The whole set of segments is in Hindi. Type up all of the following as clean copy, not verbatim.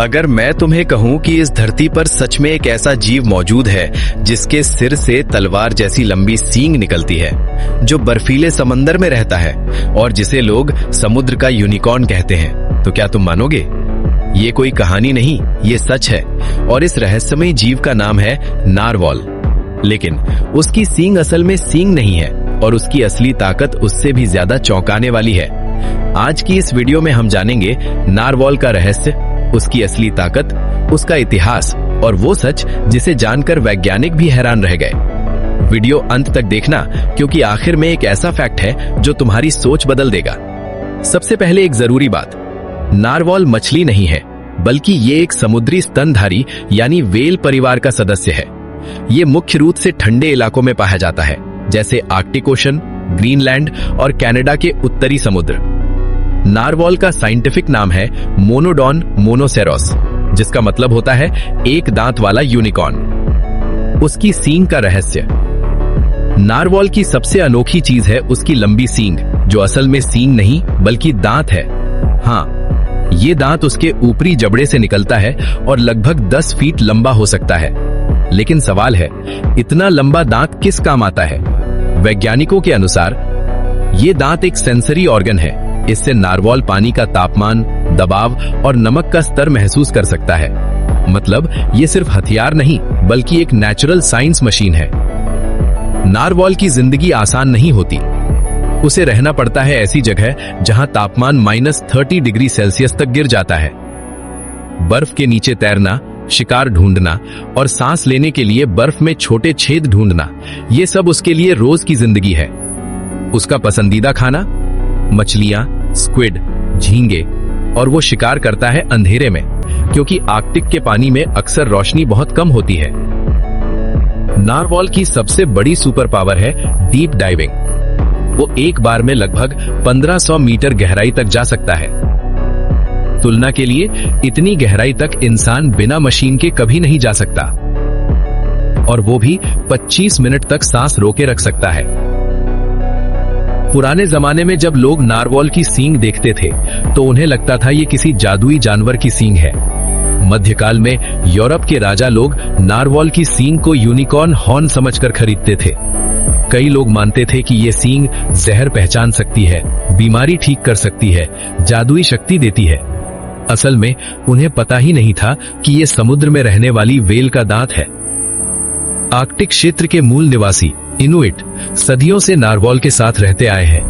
अगर मैं तुम्हें कहूं कि इस धरती पर सच में एक ऐसा जीव मौजूद है जिसके सिर से तलवार जैसी लंबी सींग निकलती है, जो बर्फीले समंदर में रहता है और जिसे लोग समुद्र का यूनिकॉर्न कहते हैं, तो क्या तुम मानोगे? ये कोई कहानी नहीं, ये सच है। और इस रहस्यमयी जीव का नाम है नारवॉल। लेकिन उसकी सींग असल में सींग नहीं है और उसकी असली ताकत उससे भी ज्यादा चौंकाने वाली है। आज की इस वीडियो में हम जानेंगे नारवॉल का रहस्य, उसकी असली ताकत, उसका इतिहास और वो सच जिसे जानकर वैज्ञानिक भी हैरान रह गए। वीडियो अंत तक देखना, क्योंकि आखिर में एक ऐसा फैक्ट है जो तुम्हारी सोच बदल देगा। सबसे पहले एक जरूरी बात, नारवॉल मछली नहीं है, बल्कि ये एक समुद्री स्तनधारी यानी व्हेल परिवार का सदस्य है। ये मुख्य रूप से ठंडे इलाकों में पाया जाता है, जैसे आर्कटिक ओशन, ग्रीनलैंड और कनाडा के उत्तरी समुद्र। नारवॉल का साइंटिफिक नाम है मोनोडॉन मोनोसेरोस, जिसका मतलब होता है एक दांत वाला यूनिकॉर्न। उसकी सींग का रहस्य, नारवॉल की सबसे अनोखी चीज है उसकी लंबी सींग, जो असल में सींग नहीं बल्कि दांत है। हाँ, ये दांत उसके ऊपरी जबड़े से निकलता है और लगभग 10 फीट लंबा हो सकता है। लेकिन सवाल है, इतना लंबा दांत किस काम आता है? वैज्ञानिकों के अनुसार ये दांत एक सेंसरी ऑर्गन है। इससे नारवॉल पानी का तापमान, दबाव और नमक का स्तर महसूस कर सकता है। मतलब ये सिर्फ हथियार नहीं, बल्कि एक नेचुरल साइंस मशीन है। नारवॉल की जिंदगी आसान नहीं होती। उसे रहना पड़ता है ऐसी जगह जहां तापमान -30 डिग्री सेल्सियस तक गिर जाता है। बर्फ के नीचे तैरना, शिकार ढूंढना और सांस लेने के लिए बर्फ में छोटे छेद ढूंढना, ये सब उसके लिए रोज की जिंदगी है। उसका पसंदीदा खाना मछलियां, स्क्विड, झींगे, और वो शिकार करता है अंधेरे में, क्योंकि आर्कटिक के पानी में अक्सर रोशनी बहुत कम होती है। नारवॉल की सबसे बड़ी सुपर पावर है डीप डाइविंग। वो एक बार में लगभग 1500 मीटर गहराई तक जा सकता है। तुलना के लिए, इतनी गहराई तक इंसान बिना मशीन के कभी नहीं जा सकता, और वो भी 25 मिनट तक सांस रोके रख सकता है। पुराने जमाने में जब लोग नारवॉल की सींग देखते थे तो उन्हें लगता था ये किसी जादुई जानवर की सींग है। मध्यकाल में यूरोप के राजा लोग नारवॉल की सींग को यूनिकॉर्न हॉर्न समझकर खरीदते थे। कई लोग मानते थे कि ये सींग जहर पहचान सकती है, बीमारी ठीक कर सकती है, जादुई शक्ति देती है। असल में उन्हें पता ही नहीं था कि ये समुद्र में रहने वाली व्हेल का दांत है। आर्कटिक क्षेत्र के मूल निवासी इनुइट सदियों से नारवॉल के साथ रहते आए हैं।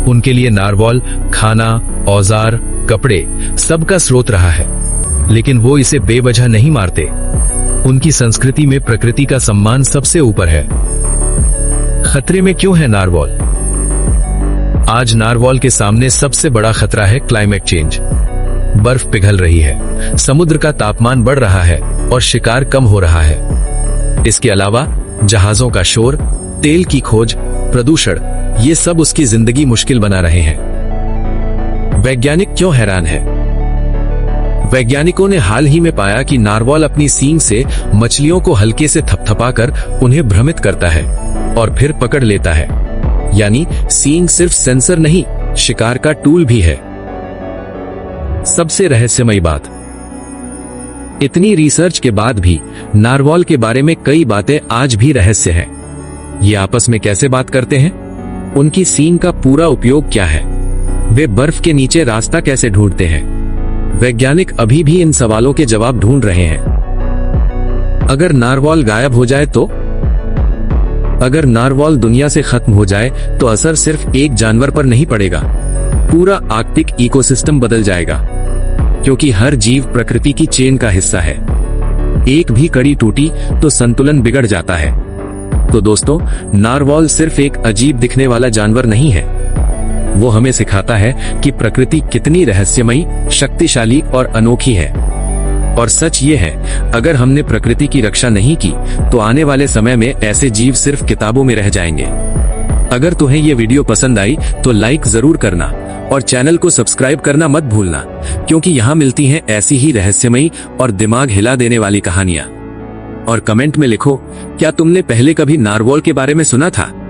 उनके लिए नारवॉल खाना, औजार, कपड़े सबका स्रोत रहा है। लेकिन वो इसे बेवजह नहीं मारते। उनकी संस्कृति में प्रकृति का सम्मान सबसे ऊपर है। खतरे में क्यों है नारवॉल? आज नारवॉल के सामने सबसे बड़ा खतरा है क्लाइमेट चेंज। बर्फ पिघल रही है, समुद्र का तापमान बढ़ रहा है और शिकार कम हो रहा है। इसके अलावा जहाजों का शोर, तेल की खोज, प्रदूषण, ये सब उसकी जिंदगी मुश्किल बना रहे हैं। वैज्ञानिक क्यों हैरान है? वैज्ञानिकों ने हाल ही में पाया कि नारवॉल अपनी सींग से मछलियों को हल्के से थपथपाकर उन्हें भ्रमित करता है और फिर पकड़ लेता है। यानी सींग सिर्फ सेंसर नहीं, शिकार का टूल भी है। सबसे रहस्यमयी बात, इतनी रिसर्च के बाद भी नारवॉल के बारे में कई बातें आज भी रहस्य हैं। ये आपस में कैसे बात करते हैं? उनकी सींग का पूरा उपयोग क्या है? वे बर्फ के नीचे रास्ता कैसे ढूंढते हैं? वैज्ञानिक अभी भी इन सवालों के जवाब ढूंढ रहे हैं। अगर नारवॉल गायब हो जाए तो? अगर नारवॉल दुनिया से खत्म हो जाए तो असर सिर्फ एक जानवर पर नहीं पड़ेगा, पूरा आर्कटिक इकोसिस्टम बदल जाएगा, क्योंकि हर जीव प्रकृति की चेन का हिस्सा है। एक भी कड़ी टूटी तो संतुलन बिगड़ जाता है। तो दोस्तों, नारवॉल सिर्फ एक अजीब दिखने वाला जानवर नहीं है। वो हमें सिखाता है कि प्रकृति कितनी रहस्यमयी, शक्तिशाली और अनोखी है। और सच ये है, अगर हमने प्रकृति की रक्षा नहीं की तो आने वाले समय में ऐसे जीव सिर्फ किताबों में रह जाएंगे। अगर तुम्हें ये वीडियो पसंद आई तो लाइक जरूर करना और चैनल को सब्सक्राइब करना मत भूलना, क्योंकि यहाँ मिलती हैं ऐसी ही रहस्यमयी और दिमाग हिला देने वाली कहानियां। और कमेंट में लिखो, क्या तुमने पहले कभी नारवॉल के बारे में सुना था?